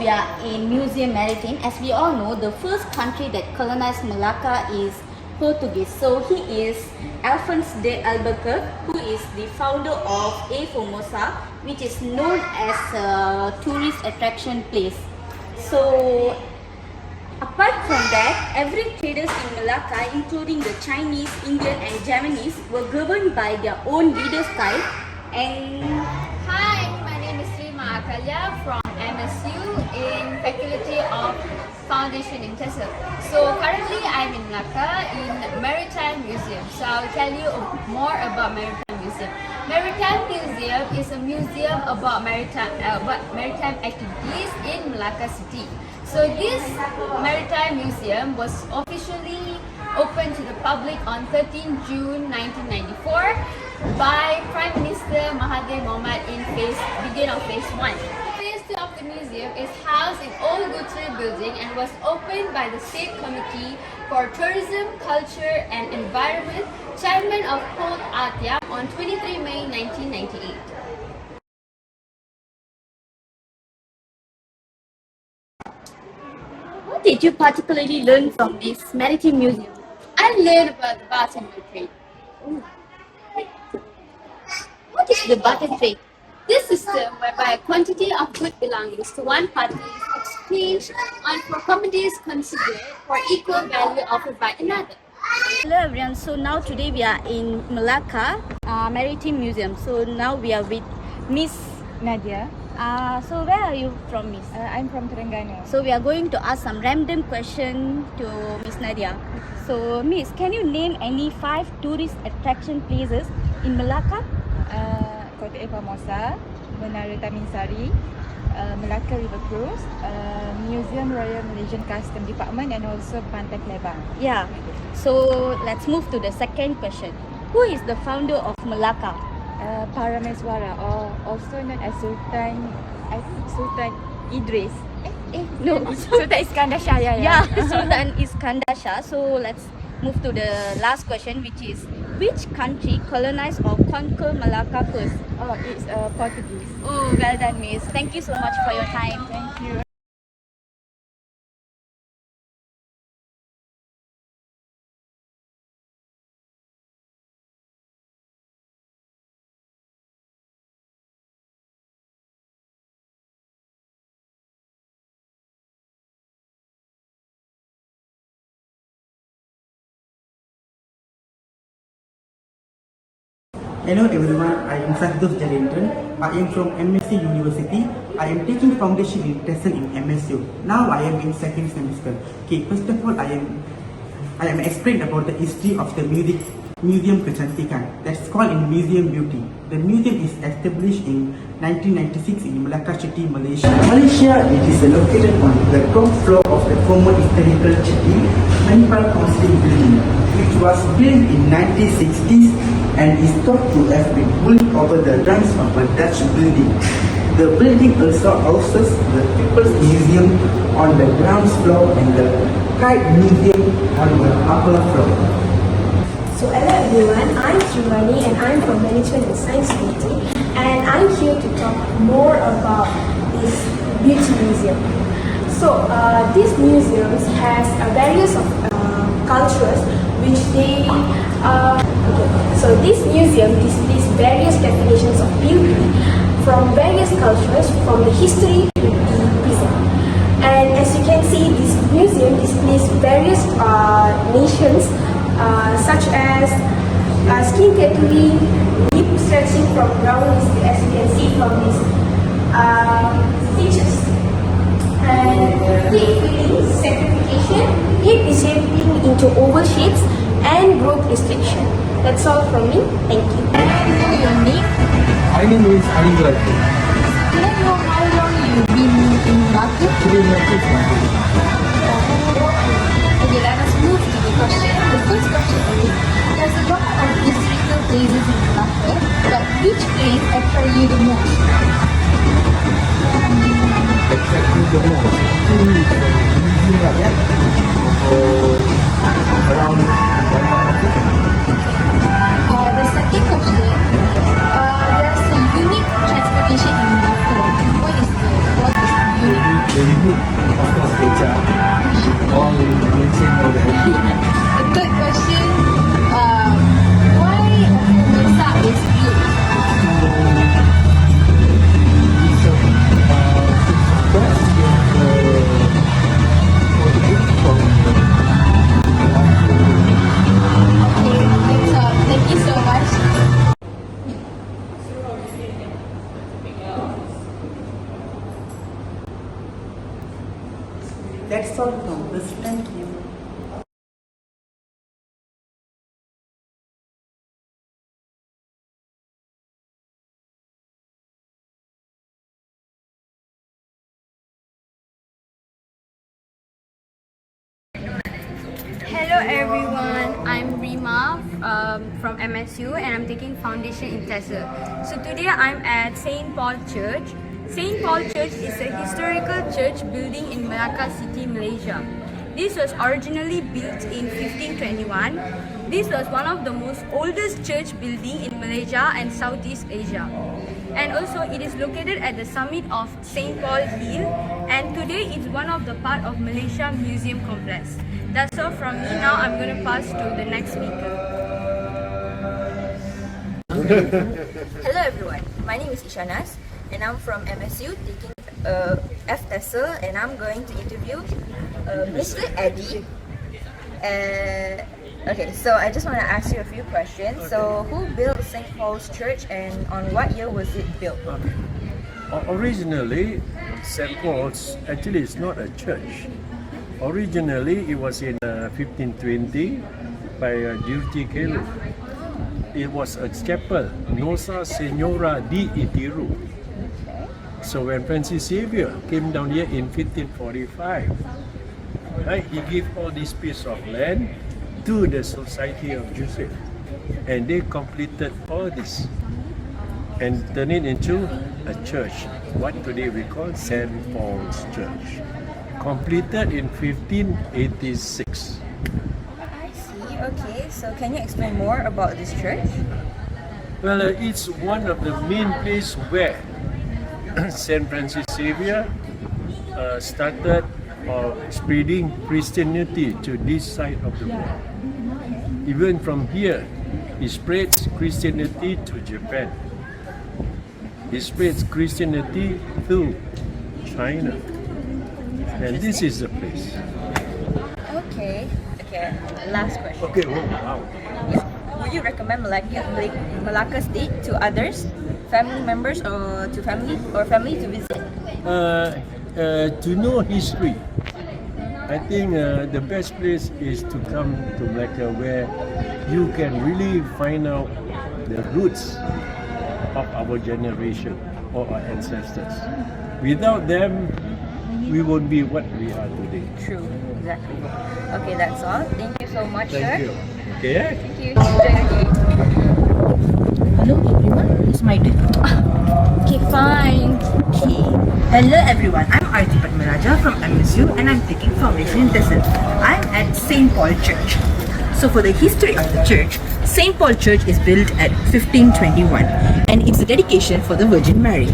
we are in Museum Maritime. As we all know, the first country that colonized Malacca is Portuguese. So he is Alphonse de Albuquerque, who is the founder of A Formosa, which is known as a tourist attraction place. So apart from that, every traders in Malacca, including the Chinese, Indian and Japanese, were governed by their own leader style. And Hi, my name is Melaka from MSU in Faculty of Foundation in TESOL. So currently I'm in Melaka in Maritime Museum. So I'll tell you more about Maritime Museum. Maritime Museum is a museum about maritime activities in Melaka City. So this Maritime Museum was officially opened to the public on 13 June 1994 by Prime Minister Mahathir Mohamad in beginning of phase 1. Phase 2 of the museum is housed in Old Guthrie building and was opened by the State Committee for Tourism, Culture and Environment, Chairman of Port Artyom on 23 May 1998. what did you particularly learn from this Maritime Museum? I learned about the barter trade. What is the barter trade? This system whereby a quantity of good belongings to one party is exchanged and for commodities considered for equal value offered by another. Hello everyone, so now today we are in Melaka Maritime Museum. So now we are with Miss Nadia. So where are you from, Miss? I'm from Terengganu. So we are going to ask some random question to Miss Nadia. So Miss, can you name any 5 tourist attraction places in Melaka? Kota A Formosa, Menara Tamin Sari, Melaka River Cruise, Museum Royal Malaysian Custom Department and also Pantai Klebang. Yeah. So let's move to the second question. Who is the founder of Melaka? Parameswara, or also known as Sultan Idris. No. Sultan Iskandar Shah. Yeah, Sultan Iskandar Shah. So let's move to the last question, which is which country colonized or conquered Malacca first? Oh, it's Portuguese. Oh, well done, Miss. Thank you so much for your time. Thank you. Hello everyone, I am Sardos Jalendran. I am from MSc University. I am taking foundation in TESOL in MSU. Now I am in second semester. Okay, first of all, I am explain about the history of the Museum Kecantikan. That's called in Museum Beauty. The museum is established in 1996 in Melaka City, Malaysia. Malaysia, it is located on the ground floor of the former historical city Municipal Council building, which was built in 1960s and is thought to have been built over the ruins of a Dutch building. The building also houses the People's Museum on the ground floor and the Kite Museum on the upper floor. So hello everyone, I'm Srimani and I'm from Management and Science Committee, and I'm here to talk more about this beauty museum. So this museum has various of cultures which they So this museum displays various definitions of beauty from various cultures from the history to the present. And as you can see, this museum displays various nations such as skin tattooing, lip stretching from brownies, as you can see from these features. And heat filling, certification, heat shaping into oval shapes, and growth restriction. That's all from me. Thank you. Your name? My name is Ali Gulati. Can I know how long you've been in Melaka? Okay, let us move to the question. The first question is, there's a lot of historical places in Melaka, but which place attracts you the most? Exactly the most. Around The second question, there's a unique transportation in Melaka. What is unique? very viewers. Thank you. Hello everyone, I'm Rima from MSU and I'm taking Foundation in TESOL. So today I'm at St. Paul Church. St. Paul Church is a historical church building in Melaka City, Malaysia. This was originally built in 1521. This was one of the most oldest church building in Malaysia and Southeast Asia. And also it is located at the summit of St. Paul Hill, and today it's one of the part of Malaysia Museum Complex. That's all from me. Now I'm going to pass to the next speaker. Hello everyone, my name is Ishanas and I'm from MSU taking FTESOL, and I'm going to interview Mr. Eddie. Okay, so I just want to ask you a few questions. So who built St. Paul's Church and on what year was it built? Originally, St. Paul's actually is not a church. Originally, it was in 1520 by Dirti Kelu. It was a chapel, Nossa Senhora de Itiru. So when Francis Xavier came down here in 1545, right, he gave all this piece of land to the Society of Joseph, and they completed all this and turned it into a church, what today we call St. Paul's Church, completed in 1586. I see, okay, so can you explain more about this church? Well, it's one of the main places where St. Francis Xavier started spreading Christianity to this side of the world. Even from here, he spreads Christianity to Japan. He spreads Christianity to China. And this is the place. Okay, last question. Okay, oh, wow. Yeah. Would you recommend Melaka State to others, family members or family to visit? To know history, I think the best place is to come to Melaka, where you can really find out the roots of our generation or our ancestors. Without them, we won't be what we are today. True, exactly. Okay, that's all. Thank you so much, sir. Thank you. Okay. Thank you. Enjoy your day. Hello everyone, it's my turn. Okay, fine. Okay. Hello everyone, I'm Arti Padmaraja from MSU and I'm taking Foundation in TESOL. I'm at St. Paul Church. So for the history of the church, St. Paul Church is built at 1521 and it's a dedication for the Virgin Mary.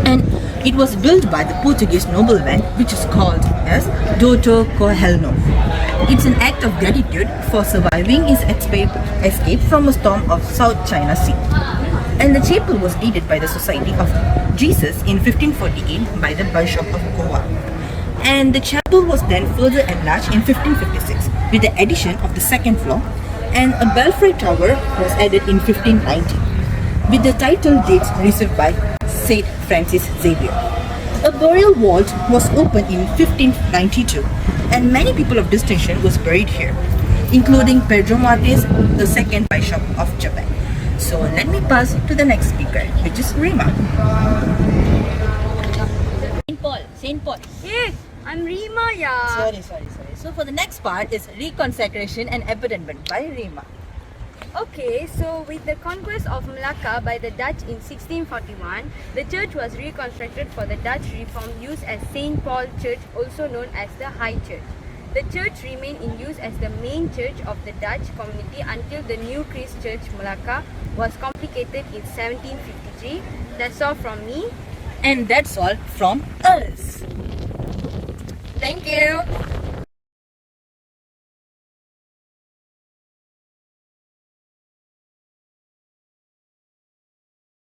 And it was built by the Portuguese nobleman which is called as Doutor Coelho. It's an act of gratitude for surviving his escape from a storm of South China Sea. And the chapel was dated by the Society of Jesus in 1548 by the Bishop of Goa. And the chapel was then further enlarged in 1556 with the addition of the second floor, and a belfry tower was added in 1590 with the title deeds received by Saint Francis Xavier. A burial vault was opened in 1592 and many people of distinction was buried here, including Pedro Martis, the second Bishop of Japan. So let me pass to the next speaker, which is Rima. St. Paul. Yes, I'm Rima, yeah. Sorry. So for the next part is reconsecration and abandonment by Rima. Okay, so with the conquest of Melaka by the Dutch in 1641, the church was reconstructed for the Dutch Reformed use as St. Paul Church, also known as the High Church. The church remained in use as the main church of the Dutch community until the new Christ Church Melaka was completed in 1753. That's all from me. And that's all from us. Thank you.